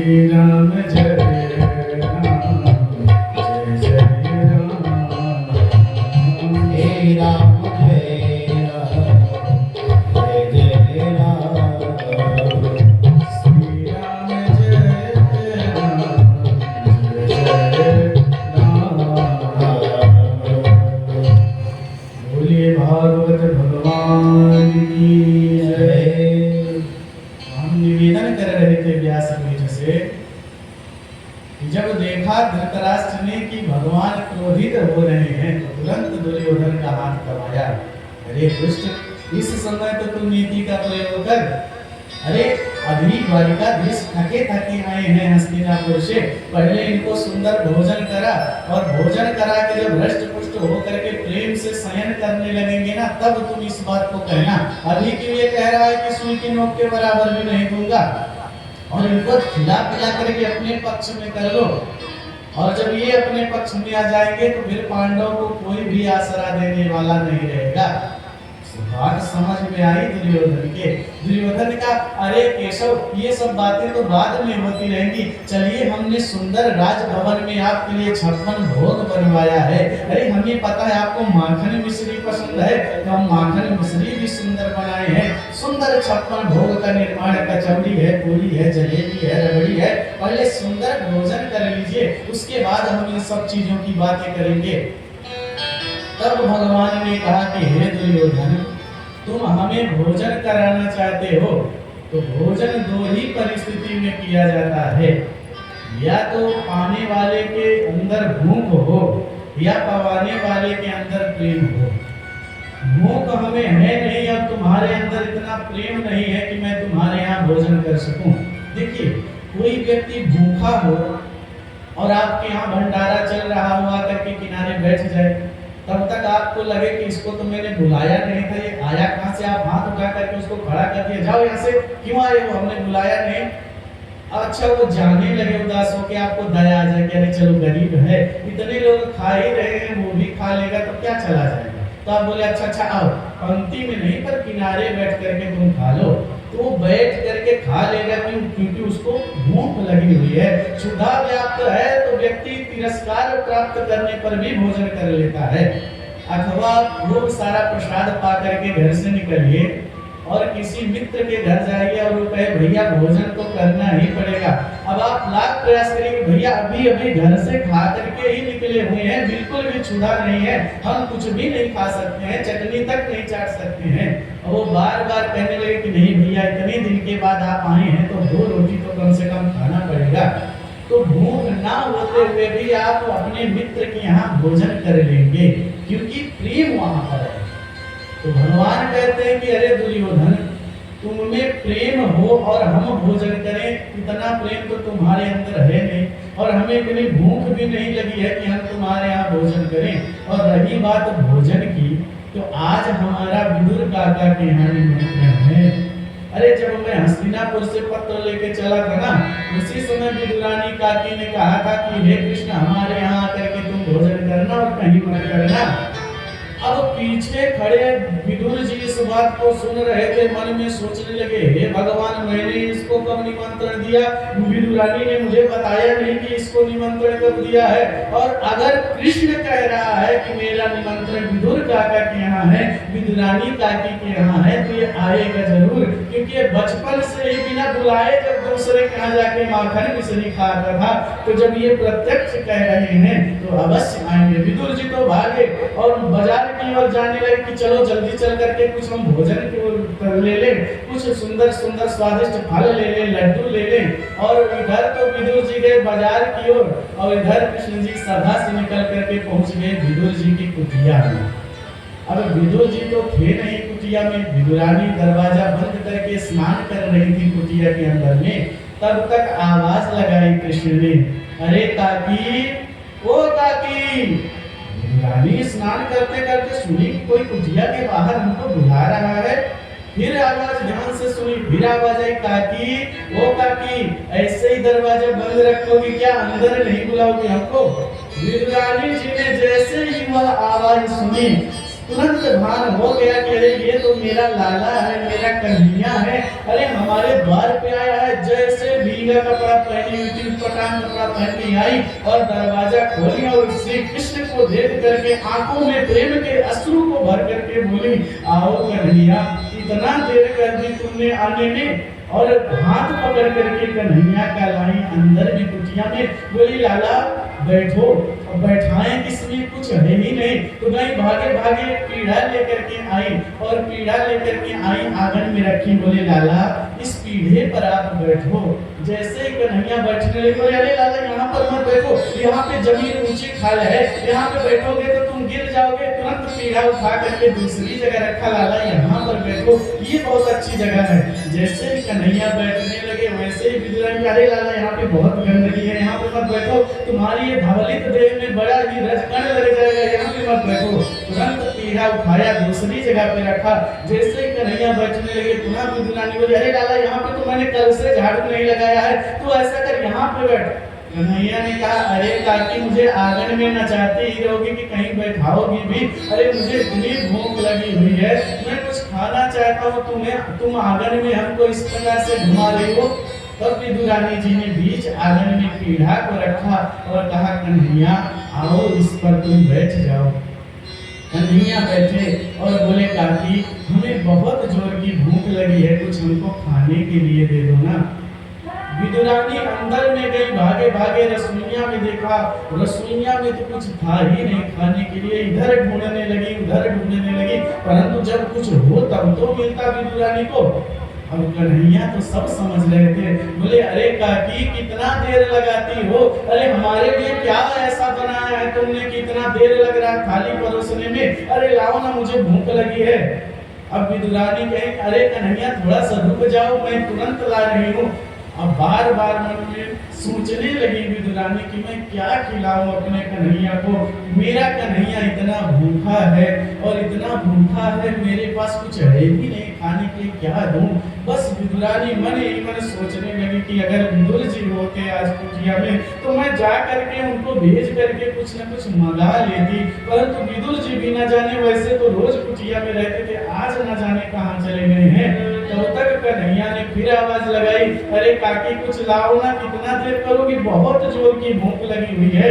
राम जय राम जय जय राम हे राम जय राम जय जय राम श्री राम जय राम जय जय राम बोलिए भागवत भगवान की जय। हम निवेदन कर रहे थे व्यास मित्र से कि जब देखा धृतराष्ट्र ने कि भगवान क्रोधित हो रहे हैं तो तुरंत दुर्योधन का हाथ दबाया। अरे दुष्ट, इस समय तो तू नीति का प्रयोग कर। अरे अभी द्वारिकाधीश थके थके आए हैं हस्तिनापुर से, पहले इनको सुंदर भोजन करा और भोजन करा के जब हृष्ट पुष्ट होकर के प्रेम से शयन करने लगेंगे ना, तब तुम इस बात को कहना। अभी क्यों ये कह रहा है कि सुई की नोक के बराबर भी नहीं दूंगा, और इनको खिला पिला करके अपने पक्ष में कर लो। और जब ये अपने पक्ष में आ जाएंगे तो फिर पांडवों को कोई भी आसरा देने वाला नहीं रहेगा। बात समझ में आई दुर्योधन के। दुर्योधन का अरे केशव, ये सब बातें तो बाद में होती रहेंगी। चलिए, हमने सुंदर राजभवन में आपके लिए 56 भोग बनवाया है। अरे हमें पता है आपको माखन मिश्री पसंद है, तो हम माखन मिश्री भी सुंदर बनाए हैं। सुंदर 56 भोग का निर्माण, कचौड़ी है, पूरी है, जलेबी है, रबड़ी है। पहले सुंदर भोजन कर लीजिए, उसके बाद हम इन सब चीजों की बातें करेंगे। तब भगवान ने कहा कि हे दुर्योधन, तुम हमें भोजन कराना चाहते हो तो भोजन दो ही परिस्थिति में किया जाता है, या तो पाने वाले के अंदर भूख हो या पवाने वाले के अंदर प्रेम हो। भूख हमें है नहीं, अब तुम्हारे अंदर इतना प्रेम नहीं है कि मैं तुम्हारे यहाँ भोजन कर सकूं। देखिए, कोई व्यक्ति भूखा हो और आपके यहाँ भंडारा चल रहा हो, आकर के किनारे बैठ जाए, तब तक आपको लगे कि इसको तो मैंने बुलाया नहीं था, ये आया कहाँ से। आप हाथ उठा करके उसको खड़ा कर दिया, जाओ यहाँ से, क्यों आए हो, हमने बुलाया नहीं। अच्छा, वो जाने लगे उदास होकर, आपको दया आ जाए कि अरे चलो गरीब है, इतने लोग खा ही रहे हैं, वो भी खा लेगा तो क्या चला जाएगा। तो आप बोले अच्छा अच्छा आओ, पंक्ति में नहीं पर किनारे बैठ करके तुम खा लो। तो वो बैठ करके खा लेगा, क्योंकि उसको भूख लगी हुई है। क्षुधा व्याप्त है तो व्यक्ति तिरस्कार प्राप्त करने पर भी भोजन कर लेता है। अथवा खूब सारा प्रसाद पा करके घर से निकलिए और किसी मित्र के घर जाइए और वो कहे भैया भोजन तो करना ही पड़ेगा। अब आप लाख प्रयास करेंगे, भैया अभी अभी घर से खा करके ही निकले हुए हैं, बिल्कुल भी क्षुधा नहीं है, हम कुछ भी नहीं खा सकते हैं, चटनी तक नहीं चाट सकते हैं। और वो बार बार कहने लगे कि नहीं भैया, इतने दिन के बाद आप आए हैं तो 2 रोटी तो कम से कम खाना पड़ेगा। तो भूख ना होते हुए भी आप अपने मित्र के यहाँ भोजन कर लेंगे, क्योंकि प्रेम वहां पर है। तो भगवान कहते हैं कि अरे दुर्योधन, तुम में प्रेम हो और हम भोजन करें, इतना प्रेम तो तुम्हारे अंदर है नहीं, और हमें इतनी भूख भी नहीं लगी है कि हम तुम्हारे यहाँ भोजन करें। और रही बात भोजन की, तो आज हमारा विदुर काका के यहाँ निमंत्रण है। अरे जब मैं हस्तिनापुर से पत्र लेके चला था ना, उसी समय विदुरानी काकी ने कहा था कि हे कृष्ण, हमारे यहाँ आकर के तुम भोजन करना और कहीं मत करना। अब पीछे खड़े विदुर जी इस बात को सुन रहे थे, मन में सोचने लगे हे भगवान, मैंने इसको कब निमंत्रण दिया, विदुरानी ने मुझे बताया नहीं कि इसको निमंत्रण कब दिया है। और अगर कृष्ण कह रहा है कि मेरा निमंत्रण विदुर काका के यहाँ है, विदुरानी काकी के यहाँ है, तो ये आएगा जरूर, क्योंकि ये बचपन से ही बिना बुलाए जब दूसरे के यहाँ जाके माखन मिश्री खाता था, तो जब ये प्रत्यक्ष कह रहे हैं तो अवश्य आएंगे। विदुर जी तो भागे और बाजार की ओर जाने लगे कि चलो जल्दी चल करके कुछ हम भोजन की ओर ले लें, कुछ सुंदर सुंदर स्वादिष्ट फल ले लें, लड्डू ले लें। और इधर तो विदुर जी गए बाजार की ओर, और इधर कृष्ण जी सभा से निकल करके पहुंच गए विदुर जी की कुटिया में। अब विदुर जी तो थे नहीं कुटिया में, विदुरानी दरवाजा बंद करके स्नान कर रही थी कुटिया के अंदर में। तब तक आवाज लगाई कृष्ण ने, अरे काकी, ओ काकी। रानी स्नान करते करते सुनी कि कोई कुटिया के बाहर हमको बुला रहा है। फिर आवाज ध्यान से सुनी, फिर आवाज आई, काकी, ओ काकी, ऐसे ही दरवाजा बंद रखोगी क्या, अंदर नहीं बुलाओगी हमको। विदुरानी जी ने जैसे ही वह आवाज सुनी, तुरंत भान हो गया कि अरे ये तो मेरा लाला है, मेरा कन्हैया है, अरे हमारे द्वार पे आया है। जैसे भीगा कपड़ा पहनी हुई थी, पटान कपड़ा पहनी आई और दरवाजा खोलिया और श्री कृष्ण को देख करके आंखों में प्रेम के अश्रु को भर करके बोली, आओ कन्हैया, इतना देर कर दी तुमने आने में। और हाथ पकड़ करके कन्हैया का लाई अंदर भी कुटिया में, बोली लाला बैठो। और बैठाएं किसमें, कुछ है ही नहीं। तो गई भागे भागे पीढ़ा लेकर के आई और पीढ़ा लेकर के आई आंगन में रखी, बोले लाला इस पीढ़े पर आप बैठो। जैसे ही कन्हैया बैठने लगे, बोले अरे लाला यहाँ पर मत बैठो, यहाँ पे जमीन ऊंची खाल है, यहाँ पे बैठोगे तो तुम गिर जाओगे। तुरंत पीढ़ा उठा करके दूसरी जगह रखा, लाला यहाँ पर बैठो, ये बहुत अच्छी जगह है। जैसे ही कन्हैया बैठने लगे वैसे ही विदुरानी, अरे लाला यहाँ पे बहुत गंदगी है, यहाँ पे मत बैठो, तुम्हारी ये धवलित देह में बड़ा ही रजकण लग जाएगा, यहाँ पे मत बैठो। तुरंत पीढ़ा उठाया दूसरी जगह पे रखा। जैसे ही कन्हैया बैठने लगे पुनः विदुरानी बोली, अरे लाला यहाँ पे तो मैंने कल से झाड़ू नहीं लगाया है, तो ऐसा कर यहाँ पे बैठ। कन्हैया ने कहा, अरे ताकि मुझे आंगन में नचाती ही रहोगी कि कहीं बैठाओगी भी, अरे मुझे इतनी भूख लगी हुई है, मैं कुछ खाना चाहता हूँ, तुम आंगन में हमको इस प्रकार से घुमा रही हो। तब विदुरानी जी ने बीच आंगन में पीढ़ा को रखा और कहा, कन्हैया आओ इस पर तुम बैठ जाओ। कन्हैया बैठे और बोले, काकी हमें बहुत जोर की भूख लगी है, कुछ हमको खाने के लिए दे दो ना। विदुरानी अंदर में गई, भागे भागे रसोइया में देखा, रसोइया में तो कुछ था ही नहीं खाने के लिए। इधर ढूंढने लगी उधर ढूंढने लगी, परंतु जब कुछ हो तब तो मिलता विदुरानी को। अब कन्हैया तो सब समझ रहे थे, बोले अरे काकी कितना देर लगाती हो, अरे हमारे लिए क्या ऐसा बनाया है तुमने कि इतना देर लग रहा है थाली परोसने में, अरे लाओ ना मुझे भूख लगी है। अब विदुरानी कहे, अरे कन्हैया थोड़ा सा रुक जाओ, मैं तुरंत ला रही हूँ। अब बार बार मन में सोचने लगी विदुरानी कि मैं क्या खिलाऊं अपने कन्हैया को, मेरा कन्हैया इतना भूखा है और इतना भूखा है, मेरे पास कुछ है भी नहीं खाने के, क्या दूं। बस विदुरानी मन ही मन सोचने लगी कि अगर विदुर जी होते आज कुटिया में तो मैं जा करके उनको भेज करके कुछ न कुछ मंगा लेती, परंतु विदुर जी भी न जाने वैसे तो रोज कुटिया में रहते थे, आज न जाने कहाँ चले गए हैं। तब तक कन्हैया ने फिर आवाज लगाई, अरे काकी कुछ लाओ ना, कितना देर करोगी, बहुत जोर की भूख लगी हुई है।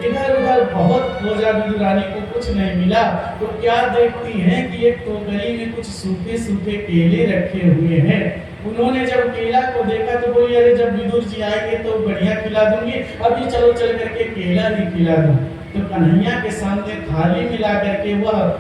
इधर उधर बहुत खोजा विदुरानी को, कुछ नहीं मिला। तो क्या देखती हैं कि एक टोकरी में कुछ सूखे सूखे केले रखे हुए हैं। उन्होंने जब केला को देखा तो बोली, अरे जब विदुर जी आएंगे तो बढ़िया खिला दूंगी, अभी चलो चल करके केला ही खिला दूं। तो कन्हैया के सामने थाली मिला करके वह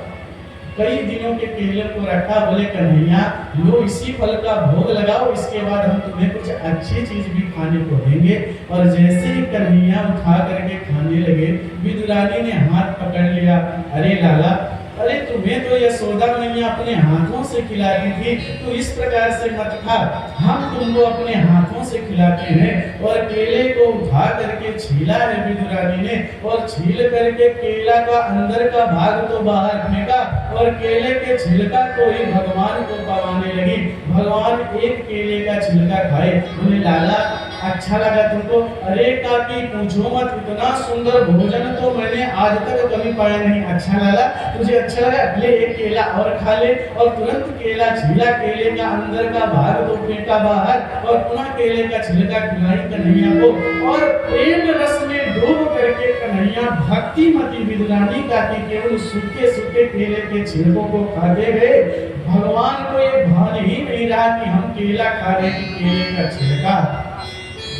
कई दिनों के केले को रखा, बोले कन्हैया लो इसी फल का भोग लगाओ, इसके बाद हम तुम्हें कुछ अच्छी चीज भी खाने को देंगे। और जैसे ही कन्हैया उठा करके खाने लगे, विदुरानी ने हाथ पकड़ लिया, अरे लाला, अरे तुम्हें तो यशोदा मैया अपने हाथों से खिलाती थी, तो इस प्रकार से मत खा, हम तुमको अपने हाथों से खिलाते हैं। और केले को उठा करके छीला है विदुरानी ने, और छील करके केला का अंदर का भाग तो बाहर फेंका और केले के छिलका को ही भगवान को पवाने लगी। भगवान एक केले का छिलका खाए, बोले लाला अच्छा लगा तुमको? अरे काकी पूछो मत, इतना सुंदर भोजन तो मैंने आज तक कभी पाया नहीं। अच्छा लाला, तुझे अच्छा लगा, ले एक केला और खा ले। और तुरंत केला छीला, केले का अंदर का भाग तो फेंका बाहर और पुनः केले का छिलका खिलाई कन्हैया को। और प्रेम रस में डूब करके कन्हैया भक्तिमती विदुरानी काकी केवल सूखे सूखे केले के छिलकों को खाते गए। भगवान को ये भान ही नहीं रहा कि हम केला खा रहे हैं, केले का छिलका।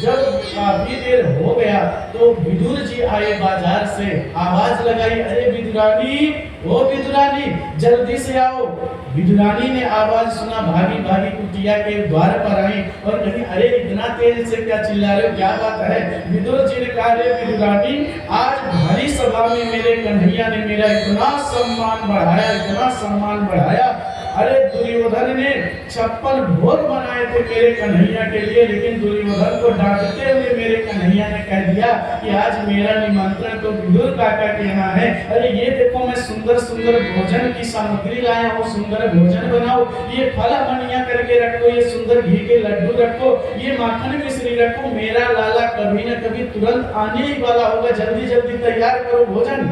जब काफी देर हो गया तो विदुर जी आए बाजार से, आवाज लगाई, अरे विदुरानी, ओ विदुरानी जल्दी से आओ। विदुरानी ने आवाज सुना, भागी भागी कुटिया के द्वार पर आई और कही, अरे इतना तेज से क्या चिल्ला रहे हो, क्या बात है? विदुर जी ने कहा, अरे विदुरानी, आज भारी सभा में मेरे कन्हैया ने मेरा इतना सम्मान बढ़ाया, इतना सम्मान बढ़ाया। अरे दुर्योधन ने 56 भोग बनाए थे मेरे कन्हैया के लिए, लेकिन दुर्योधन को डांटते हुए मेरे कन्हैया ने कह दिया कि आज मेरा निमंत्रण तो विदुर काका के यहाँ है। अरे ये देखो, मैं सुंदर सुंदर भोजन की सामग्री लाया हूँ, सुंदर भोजन बनाओ, ये फल बनिया करके रखो, ये सुंदर घी के लड्डू रखो, ये माखन मिश्री रखो, मेरा लाला कभी न कभी तुरंत आने ही वाला होगा, जल्दी जल्दी तैयार करो भोजन।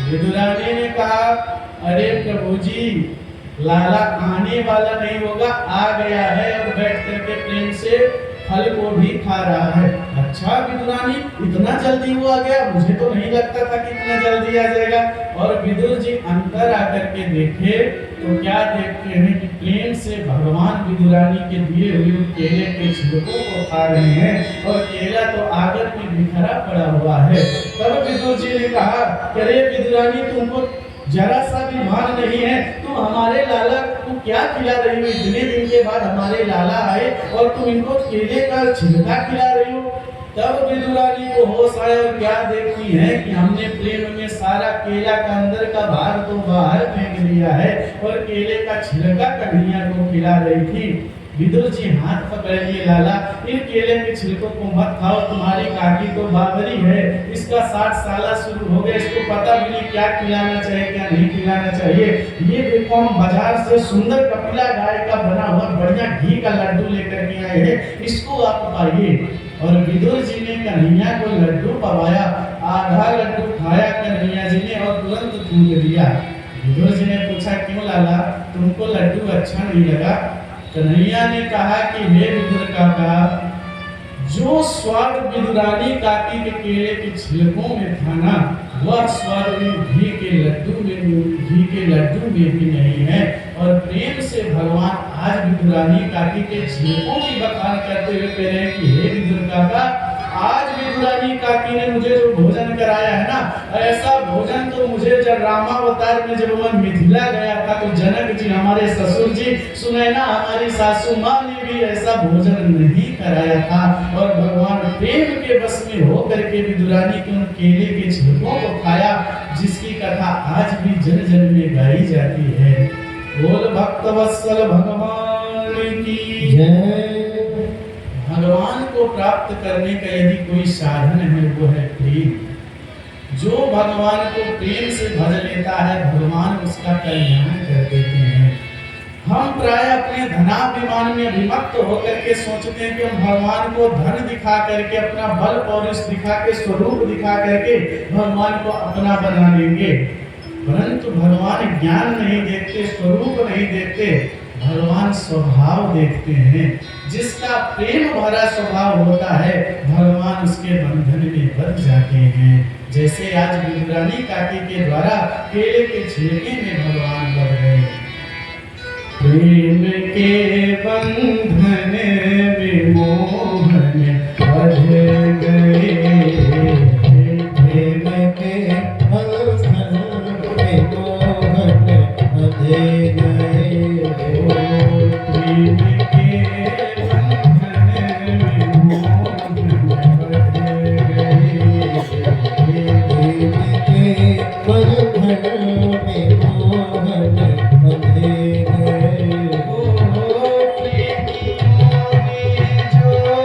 विदुरानी ने कहा, अरे प्रभु जी, लाला आने वाला नहीं होगा, आ गया है और बैठ करके प्रेम से फल को भी खा रहा है। अच्छा विदुरानी, इतना जल्दी वो आ गया? मुझे तो नहीं लगता था कि इतना जल्दी आ जाएगा। और विदुर जी अंदर आकर के देखे तो क्या देखते हैं कि प्रेम से भगवान विदुरानी के दिए हुए केले के छिलकों को खा रहे हैं और केला तो आगर में बिखरा पड़ा हुआ है। तब विदुर जी ने कहा, अरे विदुरानी, तुमको जरा सा भी भान नहीं है? तुम हमारे लाला को क्या खिला रही हो? इतने दिन के बाद हमारे लाला आए और तुम इनको केले का छिलका खिला रही हो। तब विदुरानी को होश आया और क्या देखती है कि हमने प्रेम में सारा केला का अंदर का भाग तो बाहर फेंक दिया है और केले का छिलका कन्हैया को खिला रही थी। विदुर जी हाथ पकड़ लिए, लाला इन केले के छिलकों को मत खाओ, तुम्हारी काकी तो बावरी है, इसका 60 साल शुरू हो गया, इसको पता भी नहीं क्या खिलाना चाहिए क्या नहीं खिलाना चाहिए। ये देखो हम बाजार से सुंदर कपिला गाय का बना हुआ बढ़िया घी का लड्डू लेकर के आए हैं, इसको आप पाइए। और विदुर जी ने कन्हैया को लड्डू पवाया, आधा लड्डू खाया कन्हैया जी ने और तुरंत थूक दिया। विदुर जी ने पूछा, क्यों लाला, तुमको लड्डू अच्छा नहीं लगा? कन्हैया ने कहा कि हे विदुर काका, जो स्वाद विदुरानी काकी के केले के छिलकों में था ना, वह स्वाद घी के लड्डू में भी नहीं है। और प्रेम से भगवान आज विदुरानी काकी के छिलकों की बखान करते हुए कह रहे हैं कि हे विदुर काका, आज विदुरानी काकी ने मुझे जो भोजन कराया है ना, ऐसा भोजन तो मुझे जब रामावतार में जब मैं मिथिला गया था तो जनक जी हमारे ससुर जी, सुनैना हमारी सासू माँ ने भी ऐसा भोजन नहीं कराया था। और भगवान प्रेम के बस में होकर के विदुरानी के उन केले के छिलकों को खाया, जिसकी कथा आज भी जन जन में गाई जाती है। बोल भक्त वत्सल भगवान की जय। भगवान को प्राप्त करने का यदि कोई साधन है वो है प्रेम। जो भगवान को प्रेम से भज लेता है, भगवान उसका कल्याण कर देते हैं। हम प्राय अपने धनाभिमान में विमत्त होकर के सोचते हैं कि हम भगवान को धन दिखा करके, अपना बल पौरुष दिखा के, स्वरूप दिखा करके भगवान को अपना बना लेंगे। परंतु भगवान ज्ञान नहीं देखते, स्वरूप नहीं देखते, भगवान स्वभाव देखते हैं। जिसका प्रेम भरा स्वभाव होता है, भगवान उसके बंधन में बंध जाते हैं। जैसे आज विदुरानी काकी के द्वारा केले के छिलके में भगवान बंध गए। प्रेम के बंधन में मोहन बंध गए, प्रेम के बंधन में मोहन बंध गए। प्रेम के बंधन में मोहन बंध गए, प्रेम के बंधन में मोहन बंध गए। प्रेमियों ने जो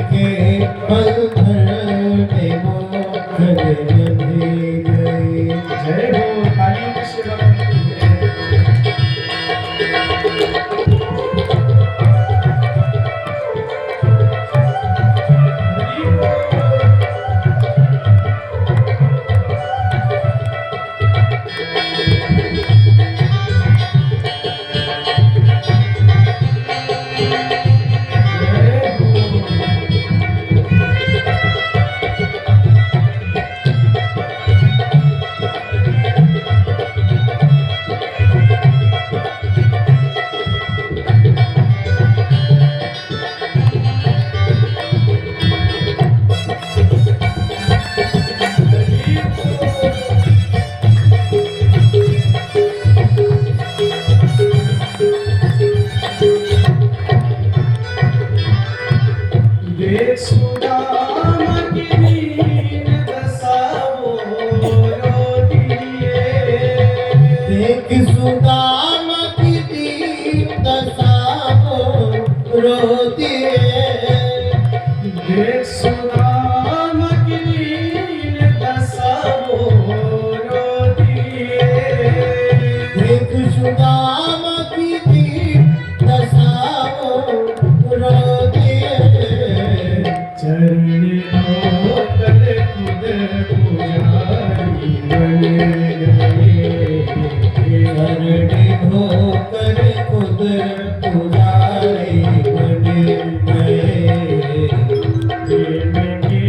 के पल भर में मोहन बंधे गए। जय हो काली कृष्ण भगवान की जय। हरि बोल। जय हो। हरि बोल। देख सुदामा की दीन दशा वो रो दिए। देख सुदाम की दीन दशा को रोती है। देख सुदामा की दीन दशा वो रो दिए। देख सुदाम की दीन दशा को रोती है। चरण धोकर खुद पुजारी बन गए। शरण होकर खुद पुजारी बन गए। प्रेम के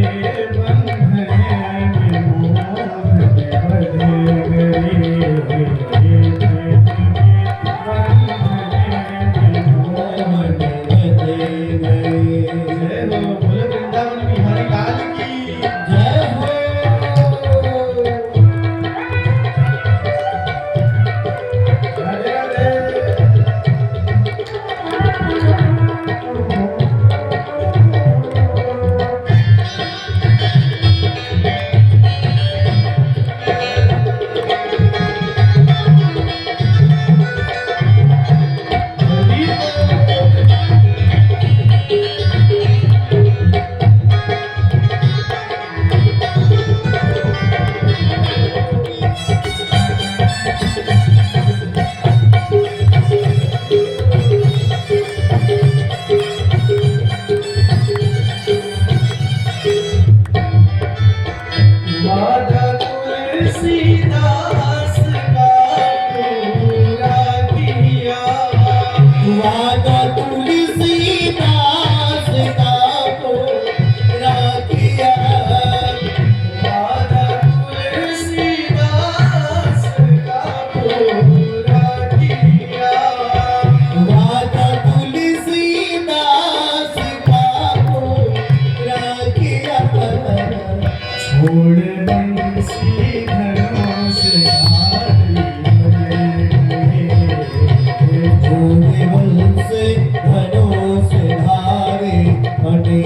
बंधन में मोहन बंध गए। प्रेम के बंधन में मोहन बंधे गए। जय हो बोलो वृंदावन बिहारी लाल की जय हो। राधे राधे। हरि बोल। वादा तुलसीदास का पूरा किया। वादा तुलसीदास का पूरा किया। वादा तुलसीदास का पूरा किया। वादा तुलसीदास का पूरा किया। छोड़ बंसी धनुष धारी बने गए। छोड़ बंस धनुष धारे बने